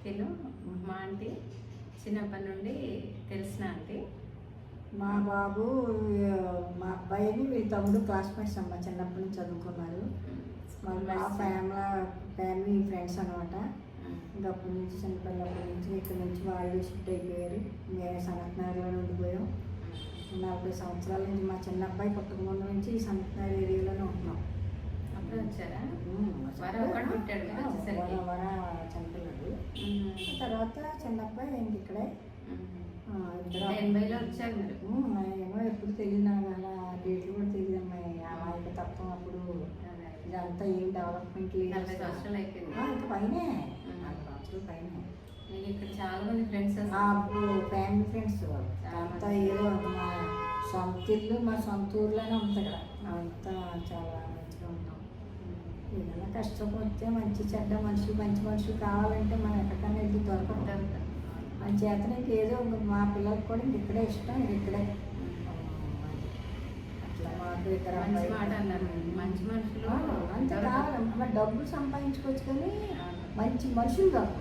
తిను మా ఆంటీ చిన్నప్పటి నుండి తెలిసిన ఆంటీ. మా బాబు మా అబ్బాయిని వీళ్ళ తమ్ముడు క్లాస్మేట్స్ అమ్మ, చిన్నప్పటి నుంచి చదువుకున్నారు. మా ఫ్యామిలీ ఫ్రెండ్స్ అనమాట. ఇంకా అప్పటి నుంచి చిన్నపిల్లప్పటి నుంచి ఇక్కడ నుంచి వాళ్ళు షిఫ్ట్ అయిపోయారు. మేము సనత్ నగర్లోనే ఉండిపోయాం. 40 సంవత్సరాల నుంచి మా చిన్న అబ్బాయి పుట్టక ముందు నుంచి సనత్ నగర్ ఏరియాలోనే ఉంటున్నాం. అప్పుడు వచ్చారా? చిన్నపిల్లడు. తర్వాత చిన్న అబ్బాయి ఇంక ఇక్కడే 80లో వచ్చారు మీరు. ఏమో ఎప్పుడు తెలియదు నాకు, అలా డేట్లు కూడా తెలియదు అమ్మాయి. అమ్మాయికి తప్ప అప్పుడు ఇదంతా ఏం డెవలప్మెంట్ లేదు. 40 సంవత్సరాలు అయిపోయింది. ఇంకా పైనే 40 సంవత్సరాల పైన. మీకు ఇక్కడ చాలా మంది ఫ్రెండ్స్ అప్పుడు ఫ్యామిలీ ఫ్రెండ్స్ అంతా ఏదో మా సొంత ఇల్లు మా సొంత ఊర్లోనే ఉంటుంది ఇక్కడ. అంతా చాలా మంచిగా ఉంటాం. ఏదైనా కష్టం వస్తే మంచి చెడ్డ మనుషులు మంచి మనుషులు కావాలంటే మనం ఎక్కడికైనా వెళ్ళి దొరకదు. మన చేతనే ఏదో మా పిల్లలకు కూడా ఇంక ఇక్కడే ఇష్టం, ఇక్కడే. అట్లా మాకు ఇద్దరు మంచి మాట అన్నారు. మంచి మనుషులు అంతే కావాలి. మన డబ్బులు సంపాదించుకోవచ్చు కానీ మంచి మనుషులు కాదు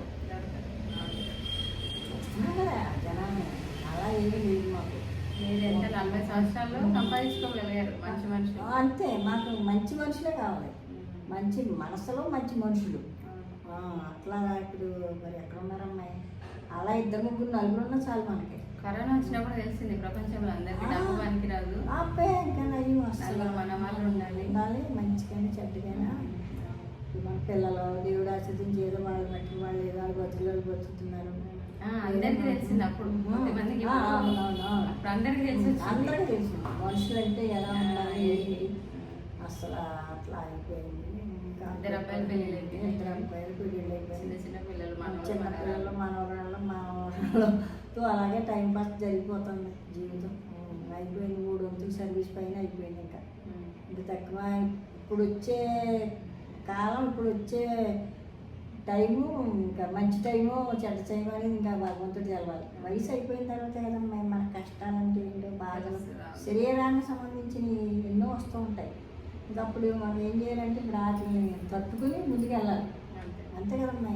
కదా జనాన్ని. అలా ఏమీ లేదు మాకు. మీరు ఎంత 40 సంవత్సరాల్లో సంపాదించుకోగలిగారు మంచి మనుషులు. అంతే, మాకు మంచి మనుషులే కావాలి. మంచి మనసులో మంచి మనుషులు. అట్లా ఇప్పుడు మరి ఎక్కడ ఉన్నారమ్మాయి? అలా 2-3 నలుగురు ఉన్నా చాలు మనకి. కరోనా వచ్చినప్పుడు తెలిసింది ప్రపంచంలో అందరికీ డబ్బు పనికి రాదు. అబ్బాయి ఇంకా అయ్యి అసలు మన వాళ్ళు ఉండాలి మంచిగానే చెడ్డగానే. మన పిల్లలు దేవుడు ఆశ్రదించి ఏదో వాళ్ళు మట్టి వాళ్ళు ఏదో వాళ్ళు బతుకుతున్నారు. అందరికీ తెలిసింది అప్పుడు. కొంతమందికి అప్పుడు అందరికీ తెలిసింది మనుషులు అంటే ఎలా ఉండాలి ఏంటి. అసలు అట్లా అయిపోయింది. ఇద్దరు అబ్బాయిలు పెళ్ళిళ్ళు అయిపోయింది. ఇద్దరు అబ్బాయిలు పెళ్ళిళ్ళు అయిపోయింది. చిన్న పిల్లలు చిన్నపిల్లలు మనవరాళ్ళతో అలాగే టైం పాస్ జరిగిపోతుంది జీవితం. అయిపోయింది. 3 వంతుల సర్వీస్ పైన అయిపోయింది. ఇంకా తక్కువ. ఇప్పుడు వచ్చే కాలం, ఇప్పుడు వచ్చే టైము ఇంకా మంచి టైము చెడ్డ టైము అనేది ఇంకా భగవంతుడు తెలవాలి. వయసు అయిపోయిన తర్వాత కదమ్మా మన కష్టాలంటే ఏంటో బాధలు శరీరానికి సంబంధించినవి ఎన్నో వస్తూ ఉంటాయి. ఇంకా అప్పుడు మనం ఏం చేయాలంటే ఇప్పుడు వాటిని తట్టుకుని ముందుకు వెళ్ళాలి. అంతే కదమ్మా.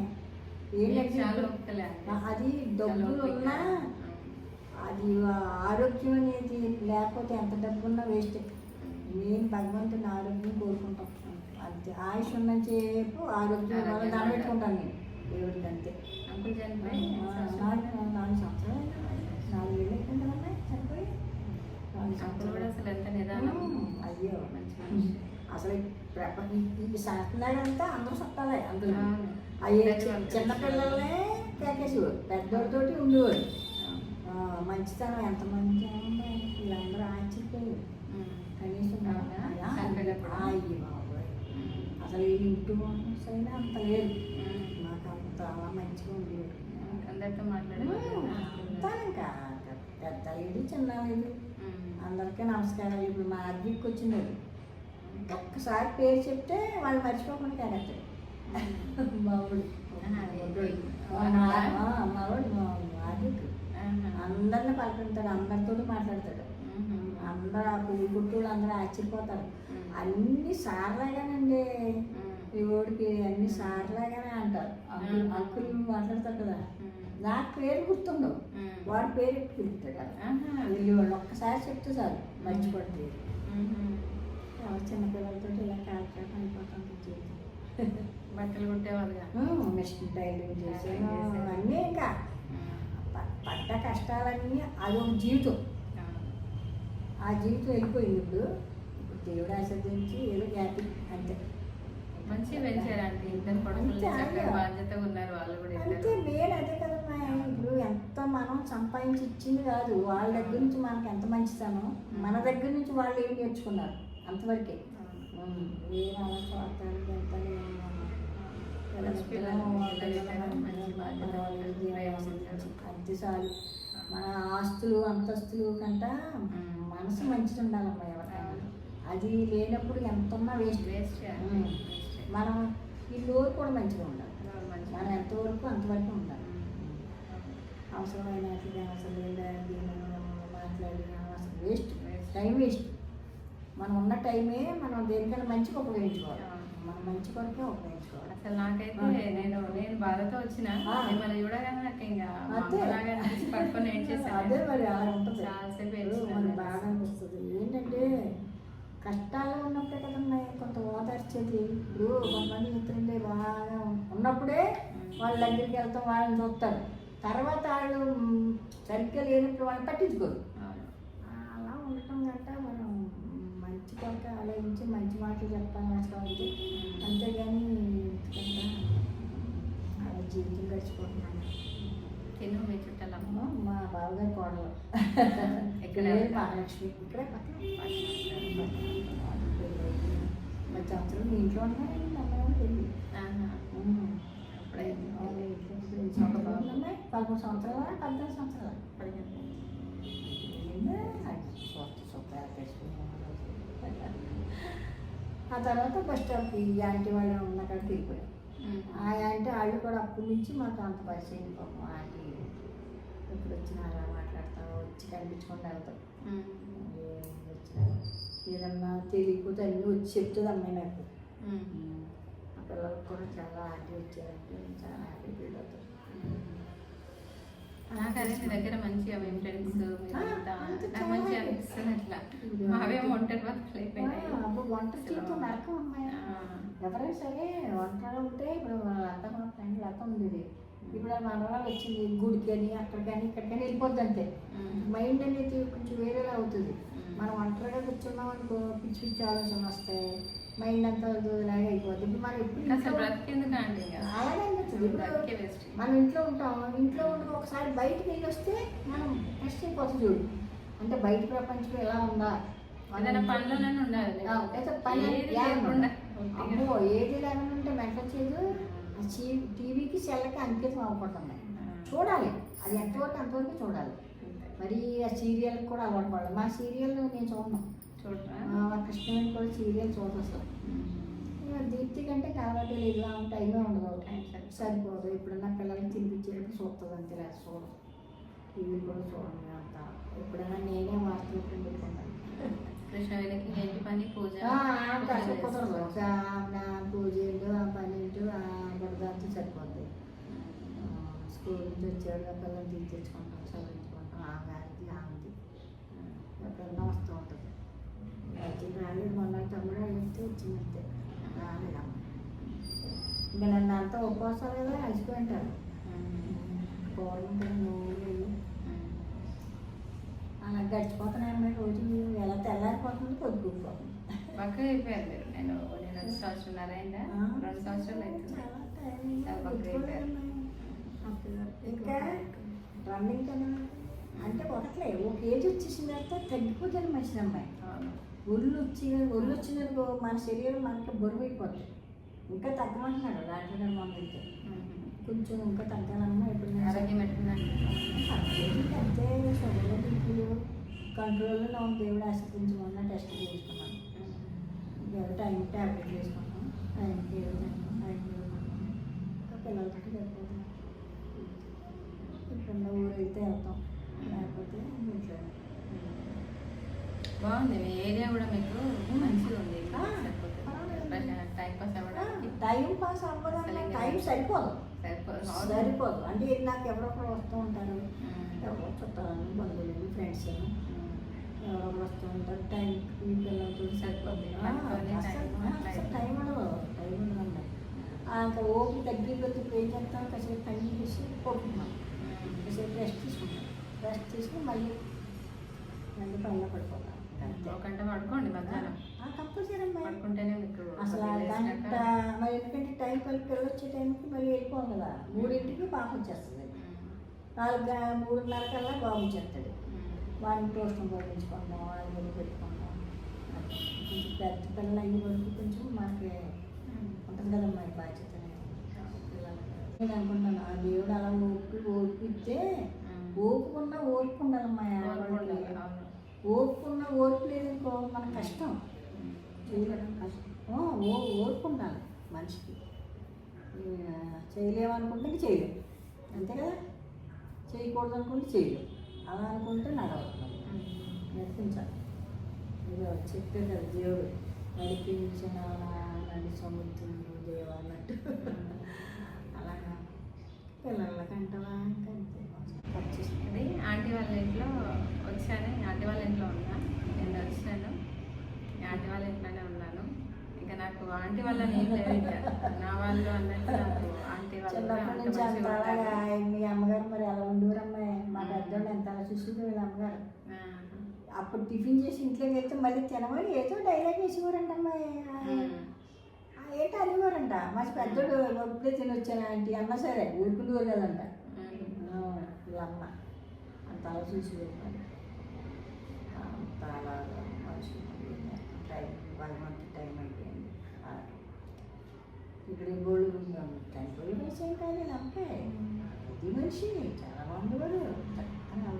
ఏంటంటే అది డబ్బులు ఉన్నా అది ఆరోగ్యం అనేది లేకపోతే ఎంత డబ్బు ఉన్నా వేస్ట్. నేను భగవంతుని ఆరోగ్యం కోరుకుంటాం అంతే. ఆయుష్ ఉన్నంతసేపు ఆరోగ్యం వల్ల దాన్ని పెట్టుకుంటాను నేను దేవుడికి. అంతే. అంకుల్ చనిపోయి 4 సంవత్సరాలు 4 ఏళ్ళు అయిపోయింది చనిపోయి. 4 సంవత్సరాలు అసలు ఎంత నిదానం. అయ్యో అసలు ఈ శాస్త్రంతా అందరూ చుట్టాలే. అందులో అయ్యే చిన్నపిల్లలనే కేకేసేవారు, పెద్దోడితోటి ఉండేవారు. మంచితనం ఎంత మంచిగా ఉన్నాయి. వీళ్ళందరూ ఆశ్చర్యపోయారు. కనీసం అయ్యి బాబోయ్ అసలు ఈ ఇంటి అయినా అంత లేదు. నాకు అంత అలా మంచిగా ఉండేవారు. అందరితో మాట్లాడేవారు. అంతా ఇంకా పెద్ద లేదు చిన్న లేదు అందరికీ నమస్కారాలు. ఇప్పుడు మా అద్దెకి వచ్చింది. ఒక్కసారి పేరు చెప్తే వాళ్ళు మర్చిపోకుండా కేడతారు. మావాడు అద్దెకు అందరిని పలుకుంటాడు, అందరితో మాట్లాడతాడు. అందరూ ఆ పువ్వు గుట్టులు అందరూ ఆశ్చర్యపోతారు. అన్ని సార్లాగానండి ఈ ఓడికి అన్ని సార్లాగానే అంటారు. అంకుల్ మాట్లాడతారు కదా. నాకు పేరు గుర్తుండవు, వాడి పేరు ఎక్కువ పిలుస్తాడు. వెళ్ళి వాళ్ళు ఒక్కసారి చెప్తే చాలు మర్చిపోతుంది. చిన్నపిల్లలతో ఇలా కాల్చాక అయిపోతుంది జీవితం. బట్టలు కుట్టేవాళ్ళుగా మిషన్ టైలింగ్ చేసాను అన్నీ. ఇంకా పడ్డ కష్టాలన్నీ అదొక జీవితం. ఆ జీవితం వెళ్ళిపోయింది. ఇప్పుడు దేవుడు ఆశ్రదించి ఏదో హ్యాపీ అంతే. మంచిగా పెంచారంటే ఇద్దరు కొడుకులు బాధ్యత ఉన్నారు వాళ్ళు కూడా. అంతే మెయిన్ అదే కదమ్మా. ఇప్పుడు ఎంత మనం సంపాదించి ఇచ్చింది కాదు, వాళ్ళ దగ్గర నుంచి మనకి ఎంత మంచితనం, మన దగ్గర నుంచి వాళ్ళు ఏం నేర్చుకున్నారు అంతవరకే. వేరే అలా చూడటానికి ఎంత అంతే చాలు. మన ఆస్తులు అంతస్తులు కంటే మనసు మంచిగా ఉండాలమ్మా ఎవరికైనా. అది లేనప్పుడు ఎంత ఉన్నా వేస్ట్. మనం ఈ నోరు కూడా మంచిగా ఉండాలి. మనం ఎంతవరకు అంతవరకు ఉండాలి. అవసరమైన అవసరం లేదా మాట్లాడి అసలు వేస్ట్, టైం వేస్ట్. మనం ఉన్న టైమే మనం దేనికైనా మంచిగా ఉపయోగించుకోవాలి. మన మంచి కొరకే ఉపయోగించుకోవాలి. అసలు నాకైతే నేను బాధతో వచ్చిన మిమ్మల్ని చూడగానే నాకు ఇంకా అదే. అమ్మలాగా అనిపించి పట్టుకొని ఏం చేశాను. అదే మరి అలా ఉంటుంది. చాలాసేపు మనకి బాగా అనిపిస్తుంది. ఏంటంటే కష్టాల్లో ఉన్నప్పుడే కదమ్మా కొంత ఓదార్చేది. ఇప్పుడు కొంతమంది మిత్రులు బాగా ఉన్నప్పుడే వాళ్ళ దగ్గరికి వెళ్తాం, వాళ్ళని చూస్తారు. తర్వాత వాళ్ళు సరిగ్గా లేనప్పుడు వాళ్ళని పట్టించుకోరు. అలా ఉండటం కంటే మనం మంచి కొరక ఆలోచించి మంచి మాటలు చెప్పాలని అవసరం ఉంది. అంతేగాని ఎందుకంటే అలా జీవితం గడిచిపోతున్నాను. తిను మీ చుట్టాలమ్మ మా బావగారి కోడలు ఎక్కడ మహాలక్ష్మి ఇక్కడే పక్కన. మరి సంవత్సరం మీ ఇంట్లో ఉన్నాయి అమ్మాయి పెళ్ళి. అప్పుడే 11 సంవత్సరాల 14 సంవత్సరాలు ఆ తర్వాత బస్ స్టాప్కి ఈ ఆంటీ వాళ్ళు ఉన్న కాడికి వెళ్ళిపోయాం. ఆ ఆంటీ వాళ్ళు కూడా అప్పటి నుంచి మాకు అంత పరిచయం. పాపం ఆంటీ ఎప్పుడు వచ్చినా అలా మాట్లాడతాం, వచ్చి కనిపించకుండా వెళ్తాం. ఏదన్నా తెలియకపోతే అన్నీ వచ్చి చెప్తుంది అమ్మాయి నాకు. ఆ పిల్లలకు కూడా చాలా ఆంటీ వచ్చారంటే చాలా హ్యాపీ ఫీల్ అవుతారు. నాకు అదే మీ దగ్గర మంచిగా మీ ఫ్రెండ్స్ నాకు మంచిగా అనిపిస్తుంది. అట్లా మావేమో ఒంటరి బతుకులు అయిపోయినాయి. అప్పుడు ఒంటరి జీవితం నరకం అమ్మాయి. ఎవరైనా సరే ఒంటరిగా ఉంటే ఇప్పుడు అంతా మన ఫ్రెండ్లు అంతా ఉండేది. ఇప్పుడు ఆ మనవాళ్ళు వచ్చింది గుడికి అని అక్కడికని ఇక్కడికని వెళ్ళిపోద్ది అంతే. మైండ్ అనేది కొంచెం వేరేలా అవుతుంది. మనం ఒంటరిగా కూర్చున్నాం అనుకో పిచ్చి పిచ్చి ఆలోచన వస్తాయి, మైండ్ అంతా ఇలాగే అయిపోద్ది. ఇప్పుడు మనం ఎప్పుడు అసలు బ్రతికేందుకండి అలాగే అనిపిస్తుంది. ఇప్పుడు మనం ఇంట్లో ఉంటాం, ఇంట్లో ఉండి ఒకసారి బయటకు వెళ్ళి వస్తే మనం టెస్ట్ అయిపోతుంది చూడు. అంటే బయట ప్రపంచం ఎలా ఉందా, ఏదైనా పనిలోనే ఉండాలి. పని అమ్మో ఏది లేకుండా ఉంటే మెంటల్ చేయదు. టీవీకి సెల్లకి అంకితం అవ్వకుంటున్నాయి. చూడాలి, అది ఎంతవరకు అంతవరకు చూడాలి. మరి ఆ సీరియల్కి కూడా అలవాటు పడాలి. మా సీరియల్ నేను చూడను. మా కృష్ణవేణి కూడా సీరియల్ చూడదు అసలు. దీప్తి కంటే కాబట్టి ఇలా టైమే ఉండదు, సరిపోదు. ఎప్పుడన్నా పిల్లల్ని తినిపించేటప్పుడు చూస్తుంది అంతే, లేదు చూడదు. టీవీ కూడా చూడండి అంతా. ఎప్పుడైనా నేనే వార్తలు పెట్టుకుంటాను. కృష్ణవేణికి ఏంటి పని? పూజ కుదరదు. పూజలు ఆ పనులు ఆ బుడదాంతో సరిపోద్ది. స్కూల్ నుంచి వచ్చాడు పిల్లల్ని తీర్చేసుకుంటాం, చదివించుకుంటాం. ఆ గారికి ఆమెది ఎప్పుడన్నా వస్తూ ఉంటుంది. వచ్చిన రాలేదు. మొన్న తమ్ముడు వెళ్తే వచ్చిందంతే, రాలేదమ్మ. ఇంకా నన్ను అంతా ఉపవాసాలు కదా అలసిపోయింటారు. పోవాలంటారు నువ్వు అలా గడిచిపోతున్నాయి. రోజు ఎలా తెల్లారిపోతుంది, పొద్దుపోతుంది. బాగా అయిపోయారు మీరు. నేను 2 సంవత్సరాలు అయిందా? 2 సంవత్సరాలు అవుతుంది. ఇంకా రన్నింగ్ కదా అంటే ఒకట్లే ఒక ఏజ్ వచ్చేసిన తర్వాత తగ్గిపోతుంది మంచిది అమ్మాయి. ఒళ్ళు వచ్చినందుకు మన శరీరం మనకి బరువు అయిపోతుంది. ఇంకా తగ్గమంటున్నాడు డాక్టర్ గారు మొదలైతే. కొంచెం ఇంకా తగ్గాలన్నా ఎప్పుడు ఆరోగ్యం ఎట్లుందండి? అంతే షుగర్ బీపీలు కంట్రోల్లో ఉంది. దేవుడు ఆశీర్వదించమన్నా టెస్ట్ చేసుకున్నాను. టైం ట్యాబ్లెట్ వేసుకున్నాం, టైంకి ఇంకా పిల్లలతో సరిపోతుంది. ఇప్పుడు ఊరైతే వెళ్తాం, లేకపోతే ఇంట్లో. బాగుంది మీ ఏరియా కూడా, మీకు మంచిగా ఉంది. టైం పాస్ అవ్వడానికి టైం సరిపోదు. అంటే నాకు ఎవరొకరు వస్తూ ఉంటారు, ఎవరో చుట్టాలు బంధువులు ఫ్రెండ్స్ ఎవరొకరు వస్తూ ఉంటారు. టైం పిల్లలతో సరిపోద్ది. టైం ఉండదు. ఇంకా ఓపిక తగ్గిపోతే ఏం చేస్తాం, కాసేపు పని చేసి పోతున్నాం, కాసేపు రెస్ట్ తీసుకుని మళ్ళీ పనిలో పడిపోతాం. ఒక గంట పడుకోండి మధ్యాహ్నం. కంపల్సరీ పడుకుంటేనే మీకు అసలు గంట. మరి ఎందుకంటే టైం పిల్లలు వచ్చే టైంకి మళ్ళీ వెళ్ళిపోవాలి కదా. 3ంటికి పాప వచ్చేస్తుంది, 3:30 కల్లా బాబు వచ్చేస్తాడు. వాడిని టోస్టం పంపించుకుంటాం, వాళ్ళని ముందు పెట్టుకుంటాం. కొంచెం పెద్ద పిల్లలు అయ్యే వరకు కొంచెం మనకి ఉంటుంది కదమ్మా ఈ బాధ్యత. నేను అనుకుంటాను ఆ దేవుడు అలా ఓపిస్తే ఓపుకున్నా ఓర్పు ఉండాలమ్మా. ఓర్పుకున్న ఓర్పు లేదనుకో మన కష్టం చేయలేడం కష్టం. ఓర్పు ఉండాలి మనిషికి. చేయలేమనుకుంటే చేయలేము, అంతే కదా. చేయకూడదు అనుకుంటే చేయలేము, అలా అనుకుంటే నడవదు. నేర్పించాలి. ఇదో చెప్పే కదా దేవుడు నడిపించిన నడి సముద్రం దేవాలన్నట్టు అలాగా పిల్లలకంటవా ఇంకా అంతే వచ్చేస్తుంది. అది ఆంటీ వాళ్ళ ఇంట్లో వచ్చాను. ఆంటీ వాళ్ళ ఇంట్లో ఉన్నా, నేను వచ్చాను. ఆంటీ వాళ్ళ ఇంట్లోనే ఉన్నాను. ఇంకా నాకు ఆంటీ వాళ్ళ ఏం లేదు, ఇంకా నా వాళ్ళు అన్నట్టు నాకు ఆంటీ వాళ్ళు చిన్నప్పటి నుంచి అంత అలాగా మీ అమ్మగారు మరి ఎలా ఉండేవారమ్మాయి? మా పెద్దోళ్ళు ఎంత అలా చూసేది వీళ్ళ అమ్మగారు. అప్పుడు టిఫిన్ చేసి ఇంట్లోకి వెళ్తే మళ్ళీ తినమని ఏదో డైలాగ్ వేసేవారంట అమ్మాయి. ఏంటో అనేవారంట. మా పెద్దోడు ఇప్పుడే తినొచ్చాను ఆంటీ అన్నా సరే ఊరుకునేవారు కదంట వీళ్ళమ్మ. అంత అలా చూసేవారు మరి. అంత అలా మనుషులు టైం 1 month టైం అయిపోయింది. ఇప్పుడు ఈ గోళ్ళు చనిపోయే మనిషి ఏం కాదు అమ్మాయి. ఇది మనిషి చాలా బాగుండేవారు. చక్కగా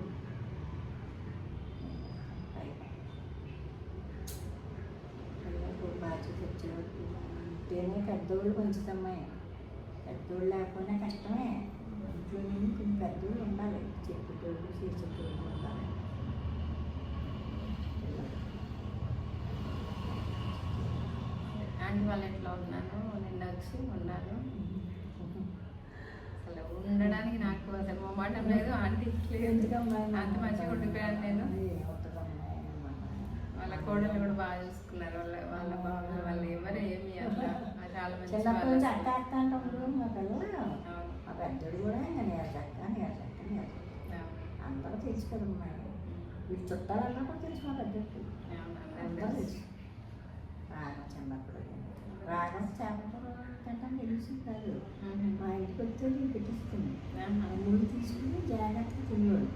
బాధ్యత వచ్చేవారు. ఇంటేనే పెద్దోళ్ళు మంచిదమ్మాయి. పెద్దోళ్ళు లేకపోయినా కష్టమే. ఇంట్లో కొన్ని పెద్దోళ్ళు ఉండాలి, చెప్పేటోళ్ళు చేసేటోళ్ళు ఉండాలి. ఆంటీ వాళ్ళ ఇంట్లో ఉన్నాను, నిన్న వచ్చి ఉన్నాను. అసలు ఉండడానికి నాకు అసలు మొమ్మాటం లేదు. ఆంటీ అంత మంచిగా ఉండిపోయాను నేను. వాళ్ళ కోడలు కూడా బాగా చూసుకున్నారు. వాళ్ళ బాబు వాళ్ళు ఎవరు ఏమి అట్లా చాలా మంచి చిన్నప్పటి నుంచి అక్క అక్క అంటారు మా పిల్లలు. మా పెద్దోడు కూడా ఇంకా నేర్చక్క అందరూ తెలుసు కదమ్మా. వీళ్ళు చుట్టాలన్నా కూడా తెలుసు మా పెద్దకి. అందరూ తెలుసు. రాగం చిన్నప్పుడు రాగం చేపలు తింటాం తెలిసి కాదు. మా ఇంటికి వచ్చి పెట్టిస్తుంది. ముందు తీసుకుని జాగ్రత్తగా తినేవాడు.